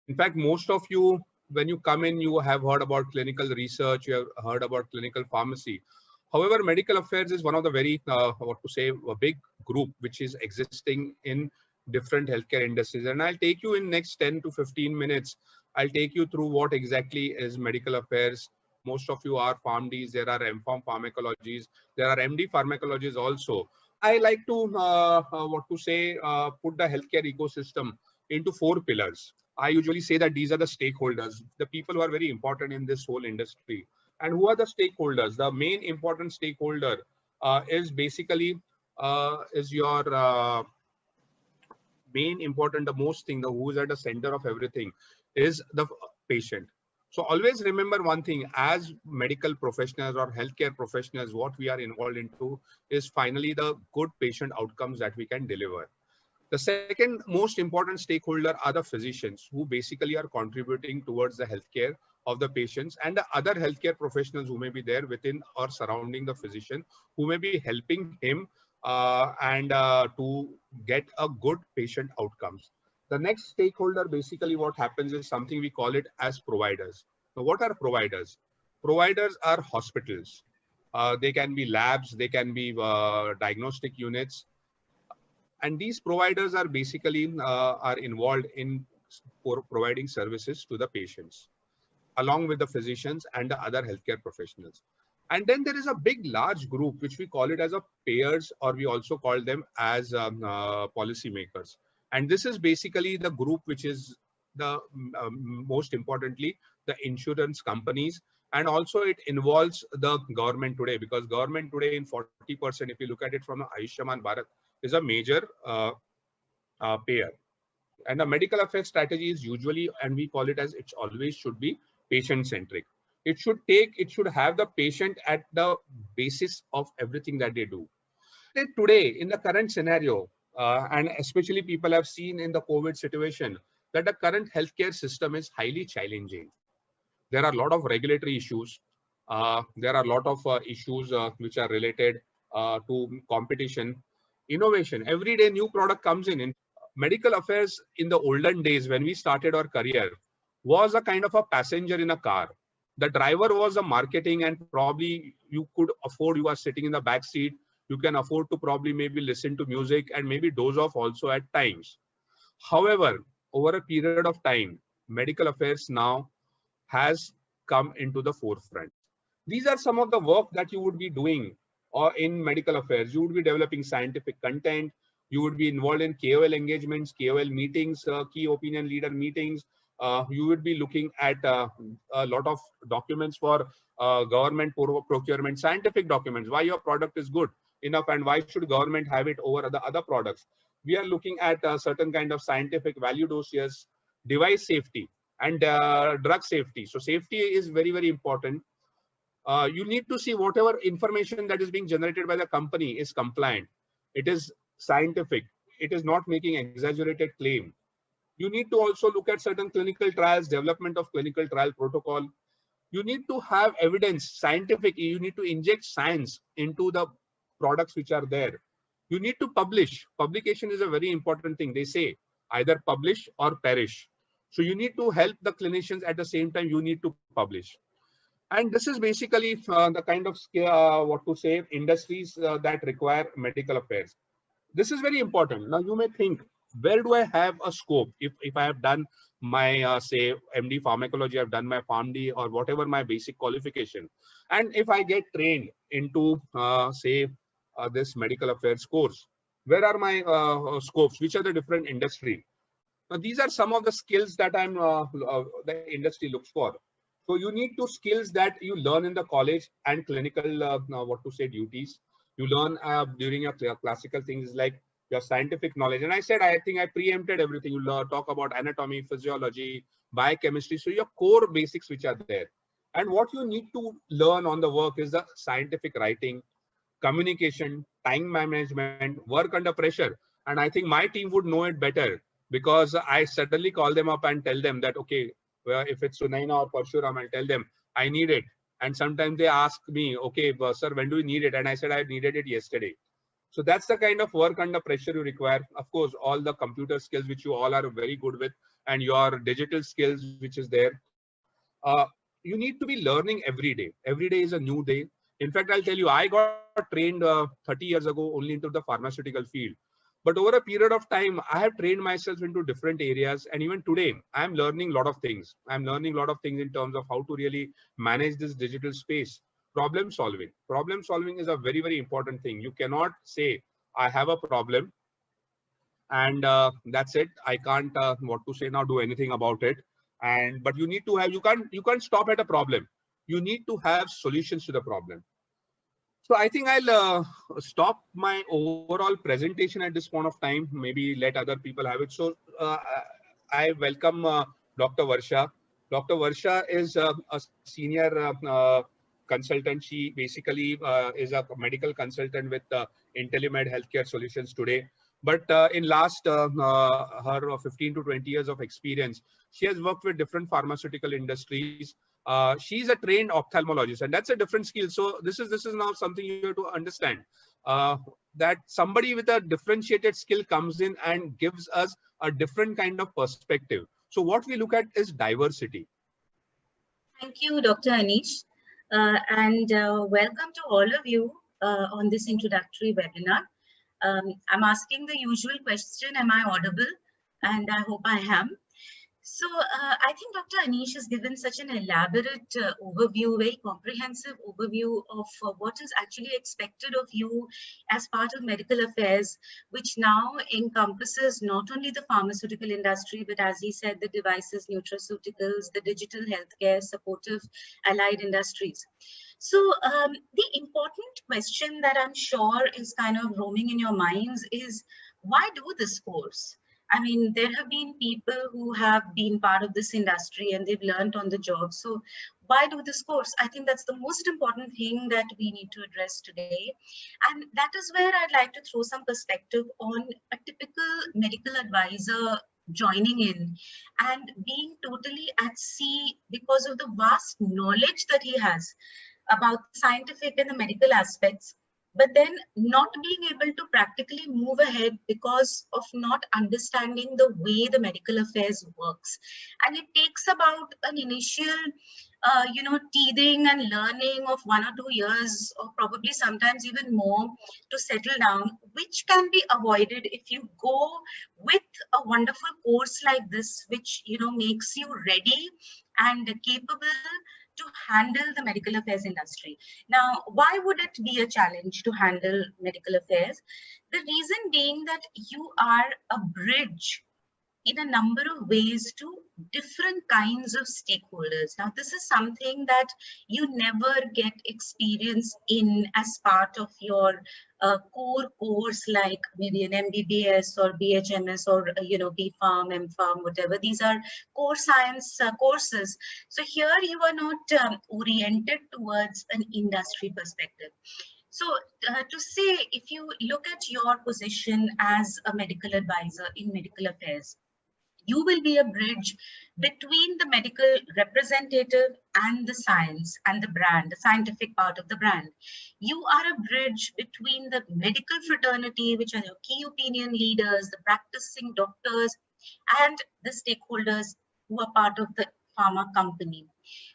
In fact, most of you, when you come in, you have heard about clinical research, you have heard about clinical pharmacy. However, medical affairs is one of the very, what to say, a big group which is existing in different healthcare industries. And I'll take you in next 10 to 15 minutes. I'll take you through what exactly is medical affairs. Most of you are PharmDs, there are MPharm pharmacologies, there are MD pharmacologies also. I like to, what to say, put the healthcare ecosystem into four pillars. I usually say that these are the stakeholders, the people who are very important in this whole industry. And who are the stakeholders? The main important stakeholder is basically is your main important, the most thing, the who is at the center of everything is the patient. So always remember one thing, as medical professionals or healthcare professionals, what we are involved into is finally the good patient outcomes that we can deliver. The second most important stakeholder are the physicians who basically are contributing towards the healthcare of the patients, and the other healthcare professionals who may be there within or surrounding the physician, who may be helping him and to get a good patient outcomes. The next stakeholder, basically what happens is something we call it as providers. Now, what are providers? Providers are hospitals. They can be labs, they can be diagnostic units, and these providers are basically are involved in providing services to the patients along with the physicians and the other healthcare professionals. And then there is a big large group which we call it as a payers, or we also call them as policy makers. And this is basically the group which is the most importantly the insurance companies, and also it involves the government today, because government today in 40%, if you look at it from Ayushman Bharat, is a major payer. And the medical affairs strategy is usually, and we call it as, it always should be patient centric. It should have the patient at the basis of everything that they do. Today, in the current scenario, and especially people have seen in the COVID situation, that the current healthcare system is highly challenging. There are a lot of regulatory issues. There are a lot of issues which are related to competition, innovation. Every day, new product comes in. Medical affairs in the olden days, when we started our career, was a kind of a passenger in a car. The driver was a marketing, and probably you could afford, you are sitting in the back seat, you can afford to probably maybe listen to music and maybe doze off also at times. However, over a period of time, medical affairs now has come into the forefront. These are some of the work that you would be doing or in medical affairs. You would be developing scientific content. You would be involved in KOL engagements, KOL meetings, key opinion leader meetings. You would be looking at a lot of documents for government procurement, scientific documents, why your product is good enough and why should government have it over the other products. We are looking at a certain kind of scientific value dossiers, device safety, and drug safety. So safety is very, very important. You need to see whatever information that is being generated by the company is compliant. It is scientific. It is not making exaggerated claim. You need to also look at certain clinical trials, development of clinical trial protocol. You need to have evidence, scientific. You need to inject science into the products which are there. You need to publish. Publication is a very important thing. They say either publish or perish. So you need to help the clinicians at the same time. You need to publish. And this is basically the kind of what to say industries that require medical affairs. This is very important. Now you may think, where do I have a scope? If I have done my say MD pharmacology, I've done my PharmD or whatever my basic qualification, and if I get trained into say this medical affairs course, where are my scopes? Which are the different industry? Now these are some of the skills that the industry looks for. So you need to skills that you learn in the college and clinical what to say duties. You learn during your classical things like your scientific knowledge. And I said, I think I preempted everything. You talk about anatomy, physiology, biochemistry. So your core basics which are there. And what you need to learn on the work is the scientific writing, communication, time management, work under pressure. And I think my team would know it better, because I suddenly call them up and tell them that, okay, well, if it's Sunaina or Parshuram, I'll tell them I need it. And sometimes they ask me, okay, sir, when do you need it? And I said, I needed it yesterday. So that's the kind of work under pressure you require. Of course, all the computer skills, which you all are very good with, and your digital skills, which is there. You need to be learning every day. Every day is a new day. In fact, I'll tell you, I got trained 30 years ago only into the pharmaceutical field. But over a period of time, I have trained myself into different areas. And even today, I'm learning a lot of things. I'm learning a lot of things in terms of how to really manage this digital space. Problem solving. Problem solving is a very, very important thing. You cannot say, I have a problem and that's it. I can't, what to say now, do anything about it. And but you need to have, you can't stop at a problem. You need to have solutions to the problem. So I think I'll stop my overall presentation at this point of time, maybe let other people have it. So I welcome Dr. Varsha. Dr. Varsha is a senior consultant. She basically is a medical consultant with IntelliMed Healthcare Solutions today. But in last her 15 to 20 years of experience, she has worked with different pharmaceutical industries. She's a trained ophthalmologist, and that's a different skill. So this is now something you have to understand, that somebody with a differentiated skill comes in and gives us a different kind of perspective. So what we look at is diversity. Thank you, Dr. Anish, and welcome to all of you on this introductory webinar. I'm asking the usual question, am I audible? And I hope I am. So I think Dr. Anish has given such an elaborate overview, very comprehensive overview of what is actually expected of you as part of medical affairs, which now encompasses not only the pharmaceutical industry, but as he said, the devices, nutraceuticals, the digital healthcare, supportive allied industries. So the important question that I'm sure is kind of roaming in your minds is, why do this course? I mean, there have been people who have been part of this industry and they've learned on the job. So why do this course? I think that's the most important thing that we need to address today. And that is where I'd like to throw some perspective on a typical medical advisor joining in and being totally at sea because of the vast knowledge that he has about scientific and the medical aspects, but then not being able to practically move ahead because of not understanding the way the medical affairs works. And it takes about an initial, teething and learning of 1 or 2 years, or probably sometimes even more, to settle down, which can be avoided if you go with a wonderful course like this, which, makes you ready and capable to handle the medical affairs industry. Now, why would it be a challenge to handle medical affairs? The reason being that you are a bridge in a number of ways to different kinds of stakeholders. Now, this is something that you never get experience in as part of your core course, like maybe an MBBS or BHMS or, BPharm, MPharm, whatever. These are core science courses. So here you are not oriented towards an industry perspective. So to say, if you look at your position as a medical advisor in medical affairs, you will be a bridge between the medical representative and the science and the brand, the scientific part of the brand. You are a bridge between the medical fraternity, which are your key opinion leaders, the practicing doctors, and the stakeholders who are part of the pharma company.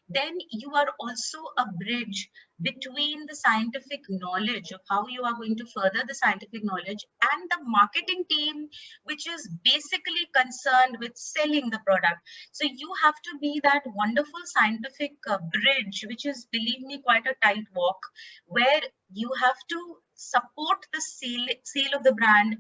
Then you are also a bridge between the scientific knowledge of how you are going to further the scientific knowledge and the marketing team, which is basically concerned with selling the product. So you have to be that wonderful scientific bridge, which is, believe me, quite a tight walk, where you have to support the sale of the brand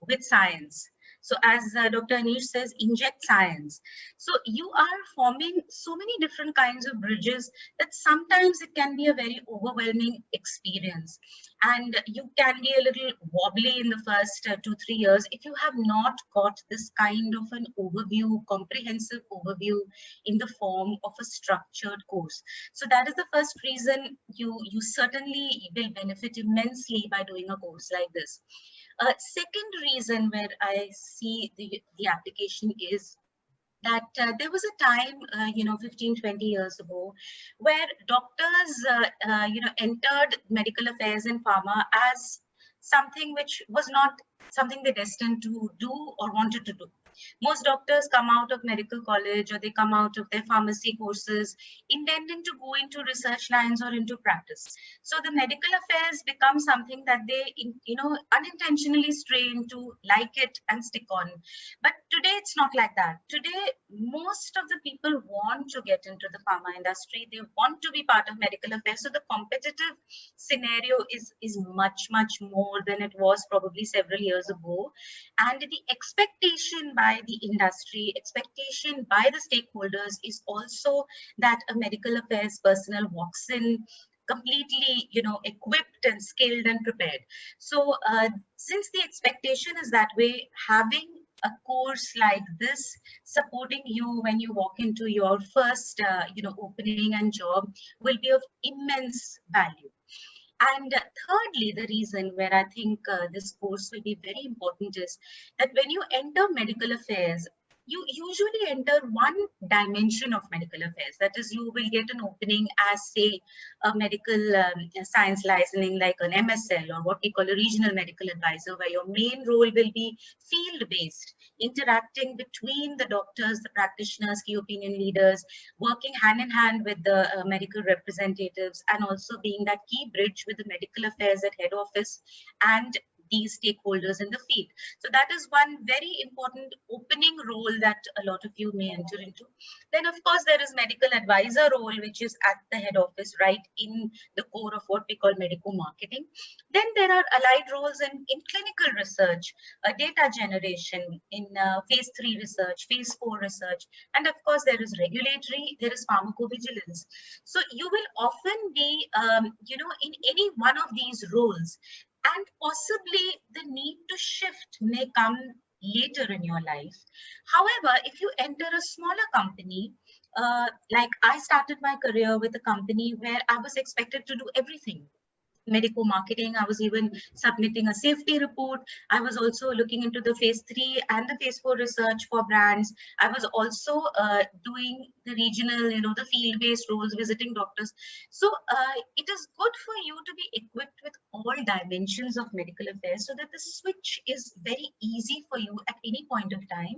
with science. So as Dr. Anish says, inject science. So you are forming so many different kinds of bridges that sometimes it can be a very overwhelming experience. And you can be a little wobbly in the first 2-3 years if you have not got this kind of an overview, comprehensive overview in the form of a structured course. So that is the first reason you certainly will benefit immensely by doing a course like this. Second reason where I see the application is that there was a time, 15-20 years ago, where doctors, entered medical affairs in pharma as something which was not something they destined to do or wanted to do. Most doctors come out of medical college or they come out of their pharmacy courses intending to go into research lines or into practice. So the medical affairs become something that they, unintentionally stray into, like it and stick on. But today it's not like that. Today, most of the people want to get into the pharma industry. They want to be part of medical affairs. So the competitive scenario is much, much more than it was probably several years ago. And the expectation by the industry, expectation by the stakeholders is also that a medical affairs personnel walks in completely, equipped and skilled and prepared. So since the expectation is that way, having a course like this supporting you when you walk into your first, opening and job will be of immense value. And thirdly, the reason where I think this course will be very important is that when you enter medical affairs, you usually enter one dimension of medical affairs. That is, you will get an opening as, say, a medical science licensing like an MSL or what we call a regional medical advisor, where your main role will be field-based, interacting between the doctors, the practitioners, key opinion leaders, working hand in hand with the medical representatives, and also being that key bridge with the medical affairs at head office and these stakeholders in the field. So that is one very important opening role that a lot of you may enter into. Then of course there is medical advisor role, which is at the head office, right in the core of what we call medical marketing. Then there are allied roles in clinical research, data generation, in phase 3 research, phase 4 research, and of course there is regulatory, there is pharmacovigilance. So you will often be, in any one of these roles, and possibly the need to shift may come later in your life. However, if you enter a smaller company, like I started my career with a company where I was expected to do everything. Medical marketing, I was even submitting a safety report. I was also looking into the phase 3 and the phase 4 research for brands. I was also doing the regional, the field-based roles, visiting doctors. So it is good for you to be equipped with all dimensions of medical affairs so that the switch is very easy for you at any point of time.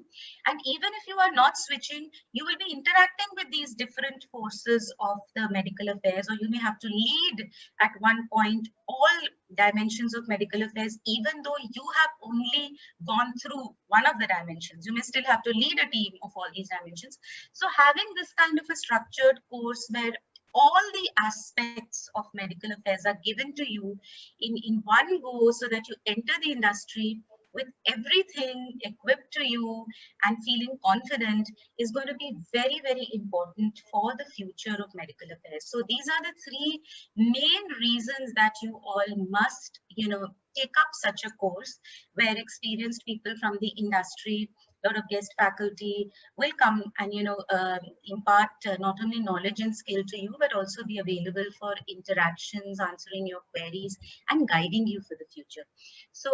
And even if you are not switching, you will be interacting with these different forces of the medical affairs, or you may have to lead at one point all dimensions of medical affairs, even though you have only gone through one of the dimensions. You may still have to lead a team of all these dimensions. So having this kind of a structured course where all the aspects of medical affairs are given to you in one go, so that you enter the industry with everything equipped to you and feeling confident, is going to be very, very important for the future of medical affairs. So these are the three main reasons that you all must, take up such a course, where experienced people from the industry, a lot of guest faculty will come and, impart not only knowledge and skill to you, but also be available for interactions, answering your queries and guiding you for the future. So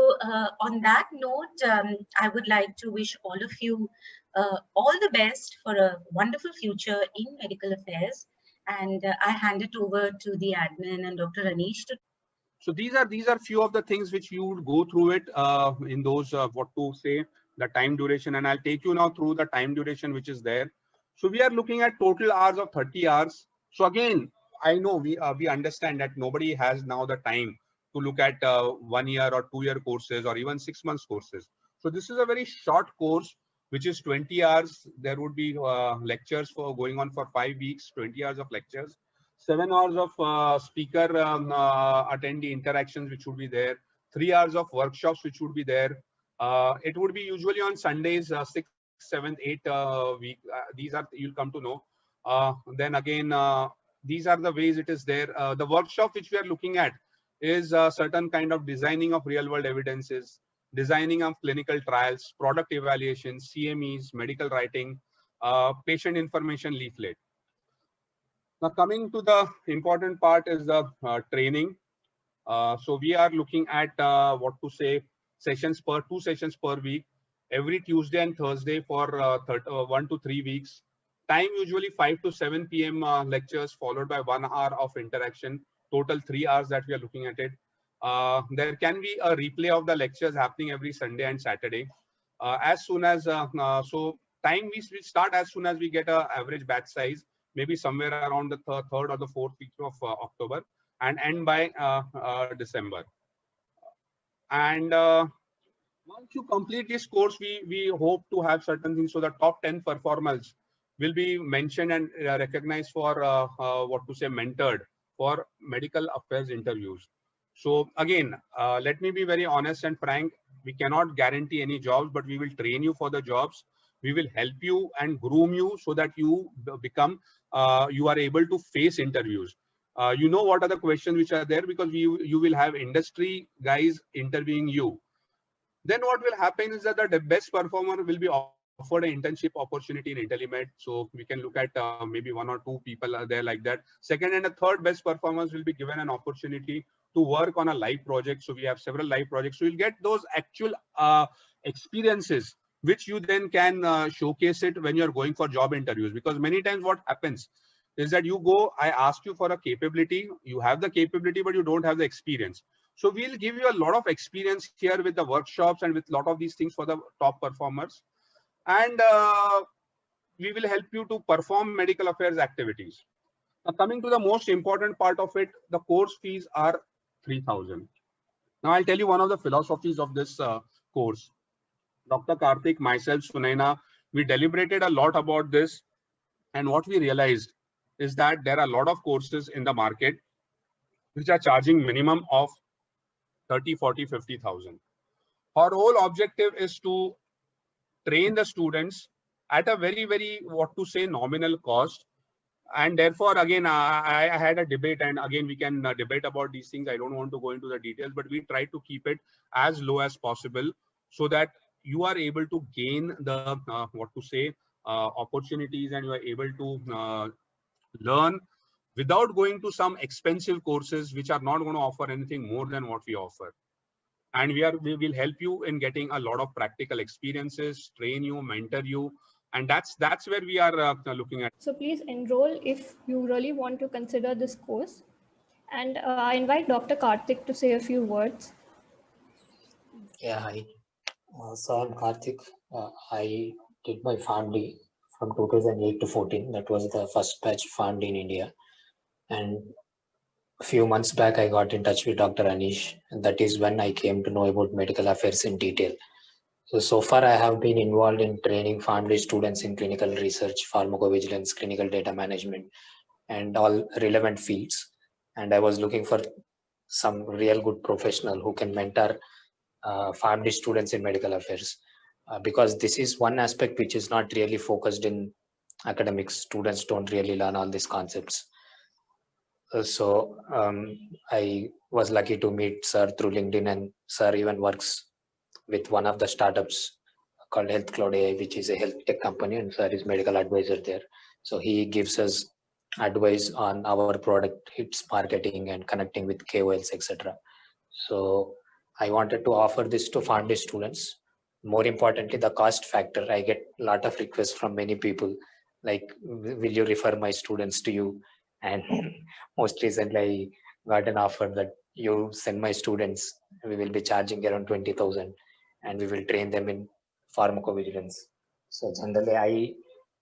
on that note, I would like to wish all of you all the best for a wonderful future in medical affairs. And I hand it over to the admin and Dr. Anish to. So these are few of the things which you would go through it in those what to say, the time duration, and I'll take you now through the time duration which is there. So we are looking at total hours of 30 hours. So again, I know we understand that nobody has now the time to look at 1 year or 2 year courses or even 6 months courses. So this is a very short course which is 20 hours. There would be lectures for going on for 5 weeks, 20 hours of lectures. 7 hours of speaker attendee interactions which would be there, 3 hours of workshops which would be there. It would be usually on Sundays, 6th, 7th, 8th week. These are, you'll come to know. Then again, these are the ways it is there. The workshop which we are looking at is a certain kind of designing of real world evidences, designing of clinical trials, product evaluations, CMEs, medical writing, patient information leaflet. Now coming to the important part is the training. So we are looking at what to say, two sessions per week, every Tuesday and Thursday for 1 to 3 weeks. Time usually 5 to 7 p.m. Lectures followed by 1 hour of interaction. Total 3 hours that we are looking at it. There can be a replay of the lectures happening every Sunday and Saturday. as soon as so time we start as soon as we get a average batch size, maybe somewhere around the third or the fourth week of October, and end by December. And once you complete this course, we hope to have certain things. So the top 10 performers will be mentioned and recognized for what to say, mentored for medical affairs interviews. So again, let me be very honest and frank. We cannot guarantee any jobs, but we will train you for the jobs. We will help you and groom you so that you become, you are able to face interviews. You know what are the questions which are there, because you will have industry guys interviewing you. Then what will happen is that the best performer will be offered an internship opportunity in IntelliMed. So we can look at maybe 1 or 2 people are there like that. Second and a third best performers will be given an opportunity to work on a live project. So we have several live projects. So you'll get those actual experiences, which you then can showcase it when you're going for job interviews. Because many times what happens is that you go, I asked you for a capability, you have the capability, but you don't have the experience. So we'll give you a lot of experience here with the workshops and with a lot of these things for the top performers. And we will help you to perform medical affairs activities. Now, coming to the most important part of it, the course fees are 3,000. Now, I'll tell you one of the philosophies of this course. Dr. Karthik, myself, Sunaina, we deliberated a lot about this. And what we realized is that there are a lot of courses in the market which are charging minimum of 30, 40, 50,000. Our whole objective is to train the students at a very, very, what to say, nominal cost. And therefore, again, I had a debate, and again, we can debate about these things. I don't want to go into the details, but we try to keep it as low as possible so that you are able to gain the, what to say, opportunities, and you are able to learn without going to some expensive courses which are not going to offer anything more than what we offer. And we will help you in getting a lot of practical experiences, train you, mentor you, and that's where we are looking at. So please enroll if you really want to consider this course. And I invite Dr. Karthik to say a few words. Yeah, hi. So I'm Karthik. I did my PharmD from 2008 to 14. That was the first batch PharmD in India. And a few months back, I got in touch with Dr. Anish, and that is when I came to know about medical affairs in detail. So far I have been involved in training PharmD students in clinical research, pharmacovigilance, clinical data management, and all relevant fields. And I was looking for some real good professional who can mentor PharmD students in medical affairs. Because this is one aspect which is not really focused in academics. Students don't really learn all these concepts. I was lucky to meet Sir through LinkedIn, and Sir even works with one of the startups called Health Cloud AI, which is a health tech company, and Sir is medical advisor there. So he gives us advice on our product, its marketing, and connecting with KOLs, etc. So I wanted to offer this to PharmD students. More importantly, the cost factor. I get a lot of requests from many people, like, will you refer my students to you? And most recently, I got an offer that you send my students, we will be charging around 20,000, and we will train them in pharmacovigilance. So generally, I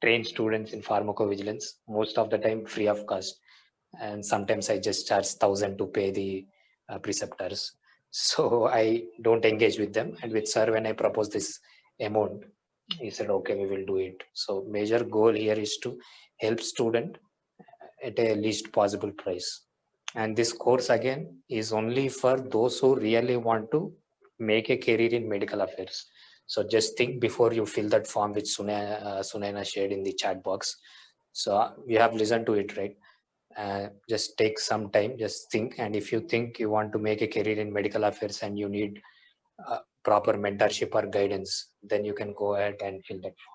train students in pharmacovigilance most of the time free of cost, and sometimes I just charge 1,000 to pay the preceptors. So I don't engage with them. And with Sir, when I propose this amount, he said, okay, we will do it. So major goal here is to help student at a least possible price. And this course again is only for those who really want to make a career in medical affairs. So just think before you fill that form which Sunaina shared in the chat box. So we have listened to it, right? Just take some time, just think. And if you think you want to make a career in medical affairs and you need proper mentorship or guidance, then you can go ahead and fill that form.